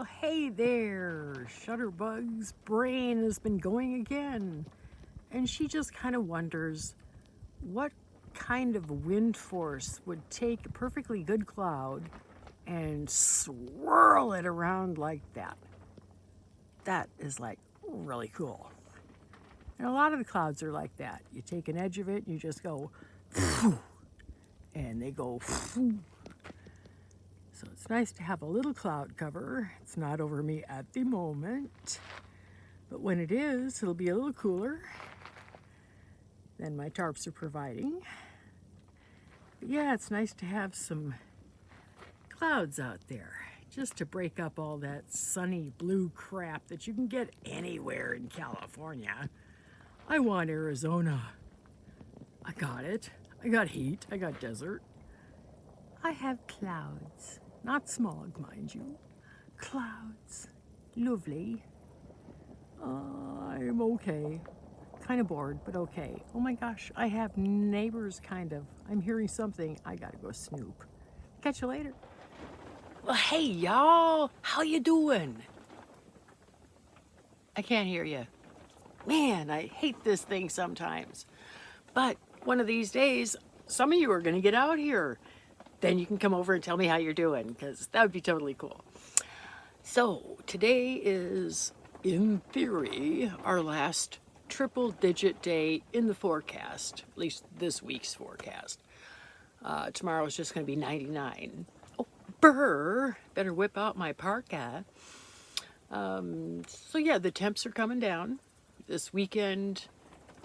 hey there, Shutterbug's brain has been going again. And she just kind of wonders what kind of wind force would take a perfectly good cloud and swirl it around like that. That is like really cool. And a lot of the clouds are like that. You take an edge of it and you just go, and they go. So it's nice to have a little cloud cover. It's not over me at the moment, but when it is, it'll be a little cooler than my tarps are providing. But yeah, it's nice to have some clouds out there just to break up all that sunny blue crap that you can get anywhere in California. I want Arizona. I got it. I got heat. I got desert. I have clouds. Not smog, mind you. Clouds. Lovely. I'm okay. Kind of bored, but okay. Oh my gosh, I have neighbors, kind of. I'm hearing something. I gotta go snoop. Catch you later. Well, hey, y'all. How you doing? I can't hear you. Man, I hate this thing sometimes. But one of these days, some of you are going to get out here. Then you can come over and tell me how you're doing, because that would be totally cool. So today is, in theory, our last triple-digit day in the forecast, at least this week's forecast. Tomorrow is just going to be 99. Oh, brr! Better whip out my parka. So yeah, the temps are coming down. This weekend,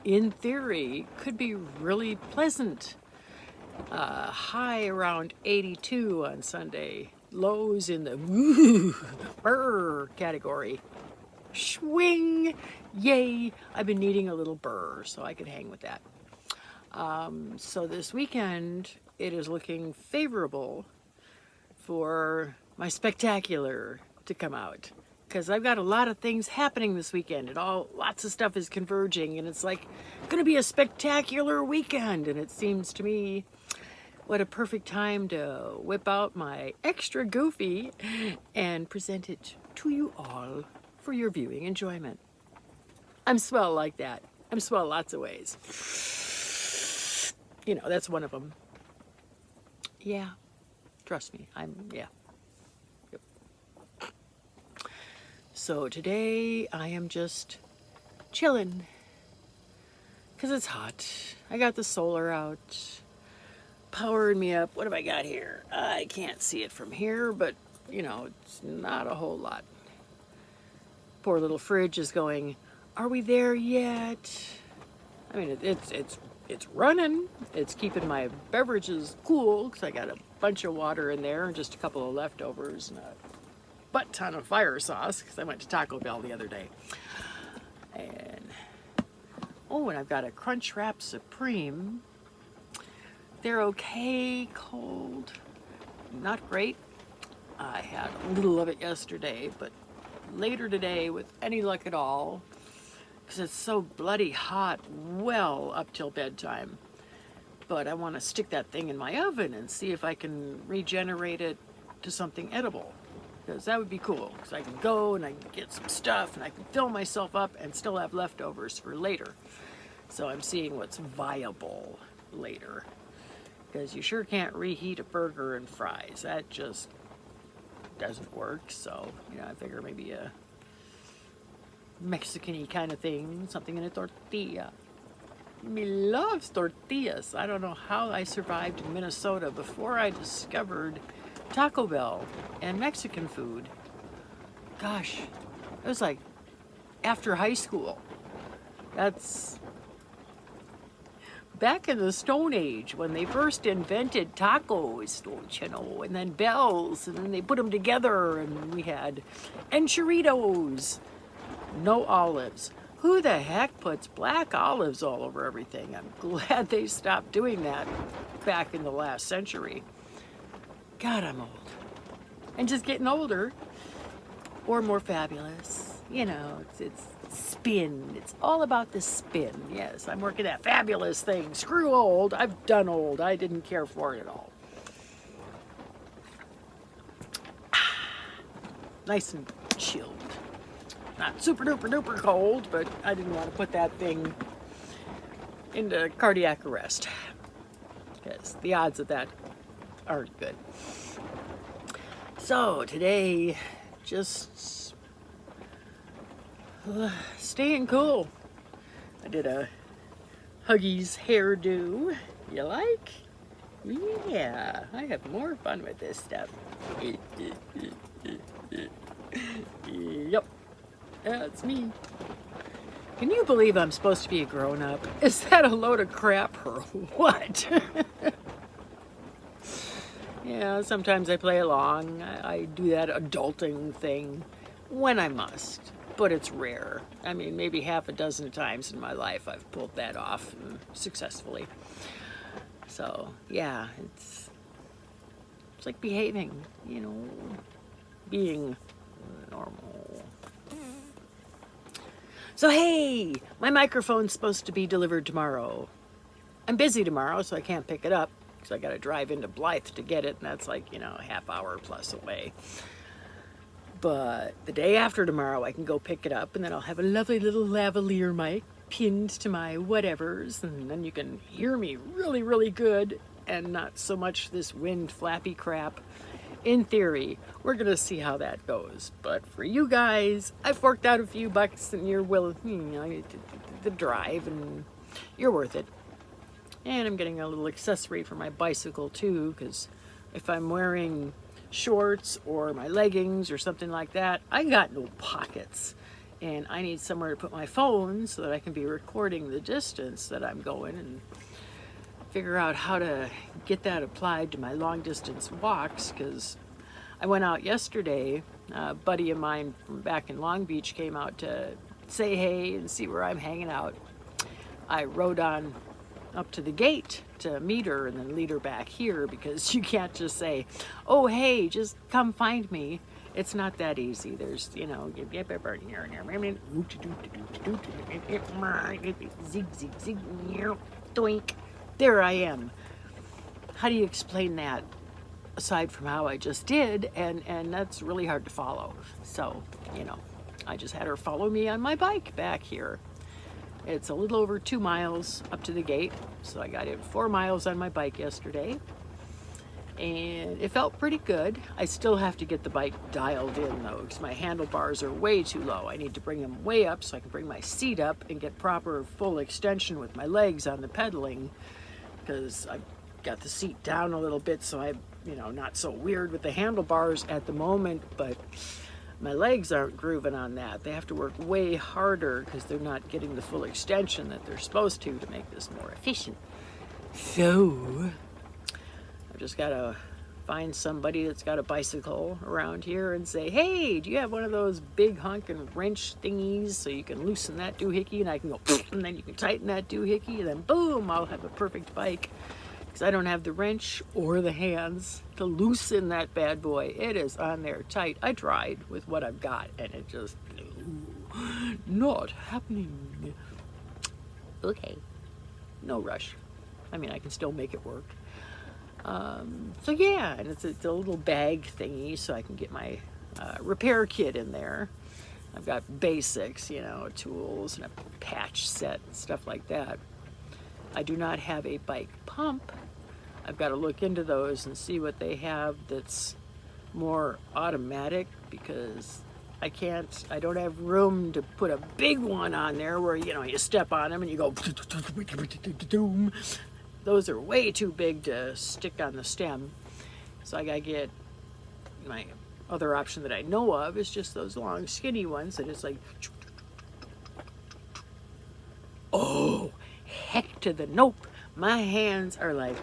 in theory, could be really pleasant. High around 82 on Sunday. Lows in the woo, burr category. Swing! Yay! I've been needing a little burr so I could hang with that. So this weekend, it is looking favorable for my spectacular to come out. Because I've got a lot of things happening this weekend, and lots of stuff is converging, and it's like going to be a spectacular weekend. And it seems to me what a perfect time to whip out my extra goofy and present it to you all for your viewing enjoyment. I'm swell like that. I'm swell lots of ways. You know, that's one of them. Yeah, trust me, yeah. So today I am just chilling because it's hot. I got the solar out, powering me up. What have I got here? I can't see it from here, but you know, it's not a whole lot. Poor little fridge is going, are we there yet? I mean, it's running. It's keeping my beverages cool because I got a bunch of water in there and just a couple of leftovers and a butt ton of fire sauce because I went to Taco Bell the other day. And oh, and I've got a Crunch Wrap Supreme. They're okay cold, not great. I had a little of it yesterday, but later today, with any luck at all, because it's so bloody hot, well up till bedtime. But I want to stick that thing in my oven and see if I can regenerate it to something edible. Because that would be cool, because I can go and I can get some stuff and I can fill myself up and still have leftovers for later. So I'm seeing what's viable later. Because you sure can't reheat a burger and fries. That just doesn't work. So, you know, I figure maybe a Mexican-y kind of thing, something in a tortilla. Me loves tortillas. I don't know how I survived in Minnesota before I discovered Taco Bell and Mexican food. Gosh, it was like after high school. That's back in the Stone Age when they first invented tacos, don't you know, and then bells, and then they put them together, and we had enchiritos, no olives. Who the heck puts black olives all over everything? I'm glad they stopped doing that back in the last century. God, I'm old. And just getting older, or more fabulous. You know, it's spin. It's all about the spin. Yes, I'm working that fabulous thing. Screw old. I've done old. I didn't care for it at all. nice and chilled. Not super duper duper cold, but I didn't want to put that thing into cardiac arrest, because the odds of that aren't good. So today, just staying cool. I did a Huggies hairdo. You like? Yeah, I have more fun with this stuff. Yep, that's me. Can you believe I'm supposed to be a grown-up? Is that a load of crap or what? Yeah, sometimes I play along. I do that adulting thing when I must, but it's rare. I mean, maybe half a dozen times in my life I've pulled that off successfully. So, yeah, it's like behaving, you know, being normal. So, hey, my microphone's supposed to be delivered tomorrow. I'm busy tomorrow, so I can't pick it up, because I got to drive into Blythe to get it, and that's like, you know, a half hour plus away. But the day after tomorrow, I can go pick it up, and then I'll have a lovely little lavalier mic pinned to my whatevers, and then you can hear me really, really good, and not so much this wind flappy crap. In theory, we're gonna see how that goes. But for you guys, I forked out a few bucks, and you're willing, you know, the drive, and you're worth it. And I'm getting a little accessory for my bicycle too, because if I'm wearing shorts or my leggings or something like that, I got no pockets, and I need somewhere to put my phone so that I can be recording the distance that I'm going, and figure out how to get that applied to my long distance walks, because I went out yesterday. A buddy of mine from back in Long Beach came out to say hey and see where I'm hanging out. I rode on up to the gate to meet her and then lead her back here, because you can't just say, oh hey, just come find me. It's not that easy. There's, you know, zig zig zig, doink, there I am. How do you explain that aside from how I just did? And that's really hard to follow. So, you know, I just had her follow me on my bike back here. It's a little over 2 miles up to the gate, so I got in 4 miles on my bike yesterday, and it felt pretty good. I still have to get the bike dialed in though, because my handlebars are way too low. I need to bring them way up so I can bring my seat up and get proper full extension with my legs on the pedaling, because I've got the seat down a little bit so I'm, you know, not so weird with the handlebars at the moment, but my legs aren't grooving on that. They have to work way harder because they're not getting the full extension that they're supposed to make this more efficient. So I've just got to find somebody that's got a bicycle around here and say, hey, do you have one of those big honking wrench thingies so you can loosen that doohickey, and I can go, and then you can tighten that doohickey, and then boom, I'll have a perfect bike. Because I don't have the wrench or the hands to loosen that bad boy. It is on there tight. I tried with what I've got, and it just, not happening. Okay, no rush. I mean, I can still make it work. So yeah, and it's a little bag thingy, so I can get my repair kit in there. I've got basics, you know, tools and a patch set and stuff like that. I do not have a bike pump. I've got to look into those and see what they have that's more automatic, because I don't have room to put a big one on there where, you know, you step on them and you go, those are way too big to stick on the stem. So I gotta get, my other option that I know of is just those long skinny ones that it's like, oh, heck to the nope. My hands are like,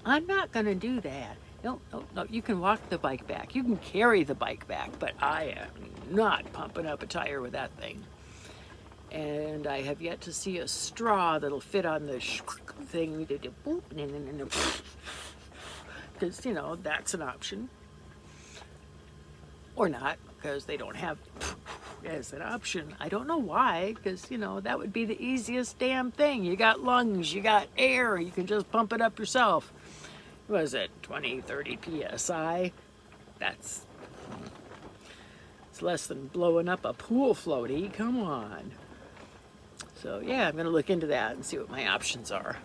I'm not gonna do that. No, you can walk the bike back. You can carry the bike back, but I am not pumping up a tire with that thing. And I have yet to see a straw that'll fit on the thing, because, you know, that's an option. Or not, because they don't have as an option. I don't know why, because, you know, that would be the easiest damn thing. You got lungs, you got air, you can just pump it up yourself. What is it, 20, 30 PSI? That's It's less than blowing up a pool floaty. Come on. So yeah, I'm going to look into that and see what my options are.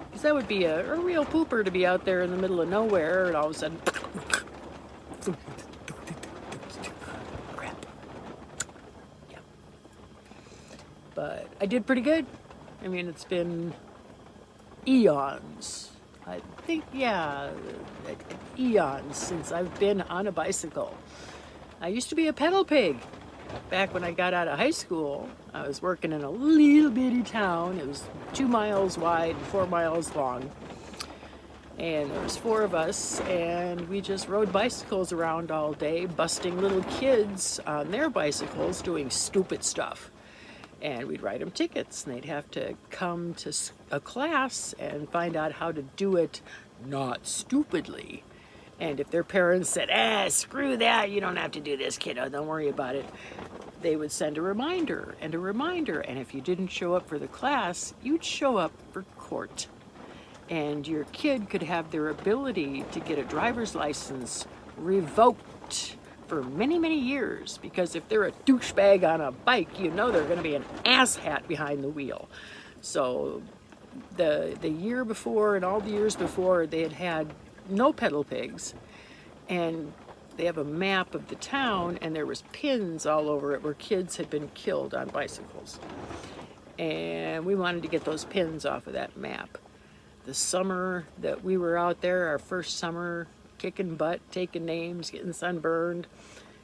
Because that would be a real pooper to be out there in the middle of nowhere and all of a sudden... Crap. Yeah. But I did pretty good. I mean, it's been eons. I think, yeah, eons since I've been on a bicycle. I used to be a pedal pig. Back when I got out of high school, I was working in a little bitty town. It was 2 miles wide, 4 miles long. And there was 4 of us, and we just rode bicycles around all day, busting little kids on their bicycles doing stupid stuff. And we'd write them tickets, and they'd have to come to a class and find out how to do it not stupidly. And if their parents said, screw that, you don't have to do this, kiddo, don't worry about it, they would send a reminder and a reminder. And if you didn't show up for the class, you'd show up for court. And your kid could have their ability to get a driver's license revoked for many, many years, because if they're a douchebag on a bike, you know they're going to be an asshat behind the wheel. So the year before and all the years before, they had no pedal pigs, and they have a map of the town, and there was pins all over it where kids had been killed on bicycles. And we wanted to get those pins off of that map. The summer that we were out there, our first summer, kicking butt, taking names, getting sunburned,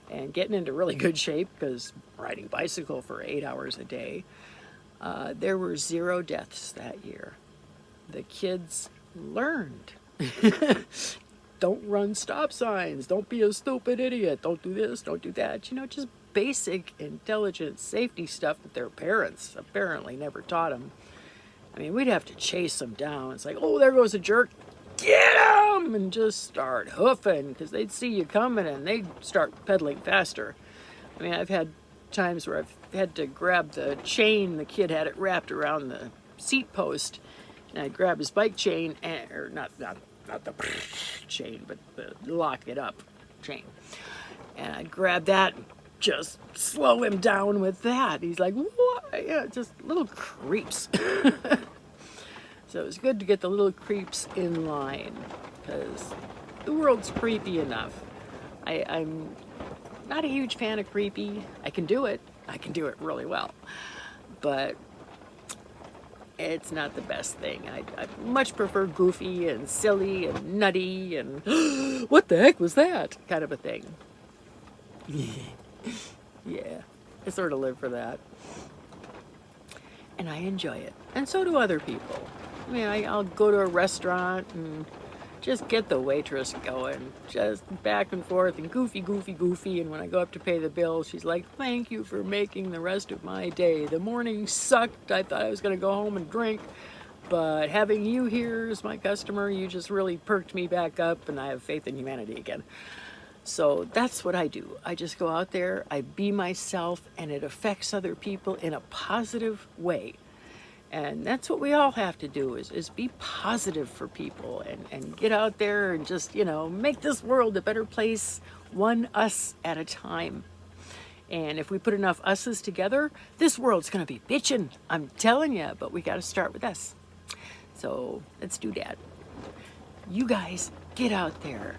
and getting into really good shape because riding bicycle for 8 hours a day, there were 0 deaths that year. The kids learned. Don't run stop signs. Don't be a stupid idiot. Don't do this, don't do that. You know, just basic intelligent safety stuff that their parents apparently never taught them. I mean, we'd have to chase them down. It's like, oh, there goes a jerk. Get him! And just start hoofing, because they'd see you coming and they'd start pedaling faster. I mean, I've had times where I've had to grab the chain. The kid had it wrapped around the seat post, and I'd grab his bike chain, or not the chain, but the lock it up chain. And I'd grab that and just slow him down with that. He's like, what? Yeah, just little creeps. So it was good to get the little creeps in line, because the world's creepy enough. I'm not a huge fan of creepy. I can do it. I can do it really well. But it's not the best thing. I much prefer goofy and silly and nutty and what the heck was that kind of a thing. Yeah, I sort of live for that. And I enjoy it. And so do other people. I mean, I'll go to a restaurant and just get the waitress going, just back and forth and goofy. And when I go up to pay the bill, she's like, thank you for making the rest of my day. The morning sucked. I thought I was going to go home and drink, but having you here as my customer, you just really perked me back up, and I have faith in humanity again. So that's what I do. I just go out there, I be myself, and it affects other people in a positive way. And that's what we all have to do, is be positive for people and get out there and just, you know, make this world a better place, one us at a time. And if we put enough us's together, this world's going to be bitchin'. I'm telling you, but we got to start with us. So let's do that. You guys, get out there.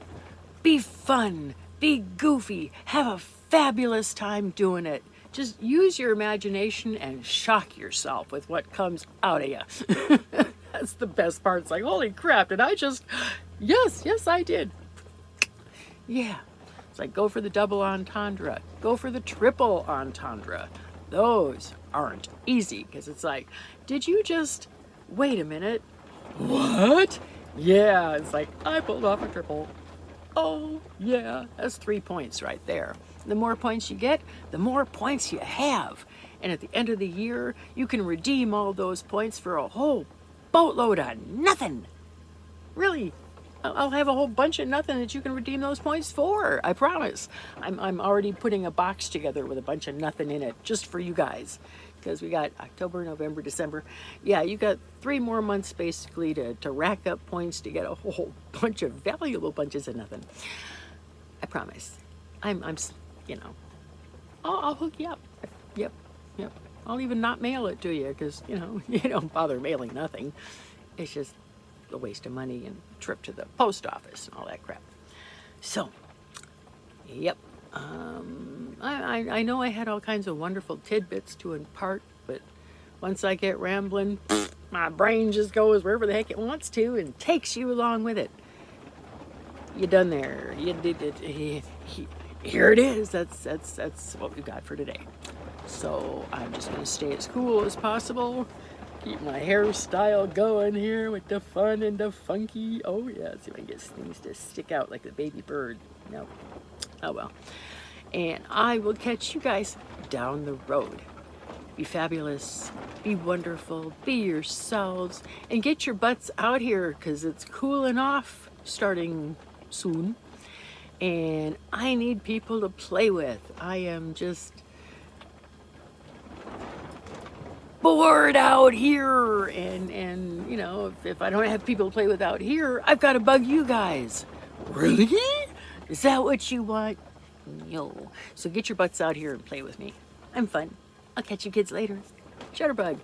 Be fun. Be goofy. Have a fabulous time doing it. Just use your imagination and shock yourself with what comes out of you. That's the best part. It's like, holy crap, did I just... Yes, I did. Yeah. It's like, go for the double entendre. Go for the triple entendre. Those aren't easy, because it's like, did you just... Wait a minute. What? Yeah, it's like, I pulled off a triple. Oh, yeah, that's 3 points right there. The more points you get, the more points you have. And at the end of the year, you can redeem all those points for a whole boatload of nothing. Really, I'll have a whole bunch of nothing that you can redeem those points for. I promise. I'm already putting a box together with a bunch of nothing in it just for you guys. Because we got October, November, December. Yeah, you got 3 more months basically to rack up points to get a whole bunch of valuable bunches of nothing. I promise. I'm you know, I'll hook you up. Yep, yep. I'll even not mail it to you because, you know, you don't bother mailing nothing. It's just a waste of money and trip to the post office and all that crap. So, yep. I know I had all kinds of wonderful tidbits to impart, but once I get rambling, my brain just goes wherever the heck it wants to and takes you along with it. You done there. You did it. Here it is. That's what we've got for today. So I'm just gonna stay as cool as possible. Keep my hairstyle going here with the fun and the funky. Oh yeah, see if I can get things to stick out like the baby bird. No. Oh well. And I will catch you guys down the road. Be fabulous, be wonderful, be yourselves, and get your butts out here because it's cooling off starting soon. And I need people to play with. I am just bored out here. And you know, if I don't have people to play with out here, I've got to bug you guys. Really? Is that what you want? No. So get your butts out here and play with me. I'm fun. I'll catch you kids later. Shutterbug.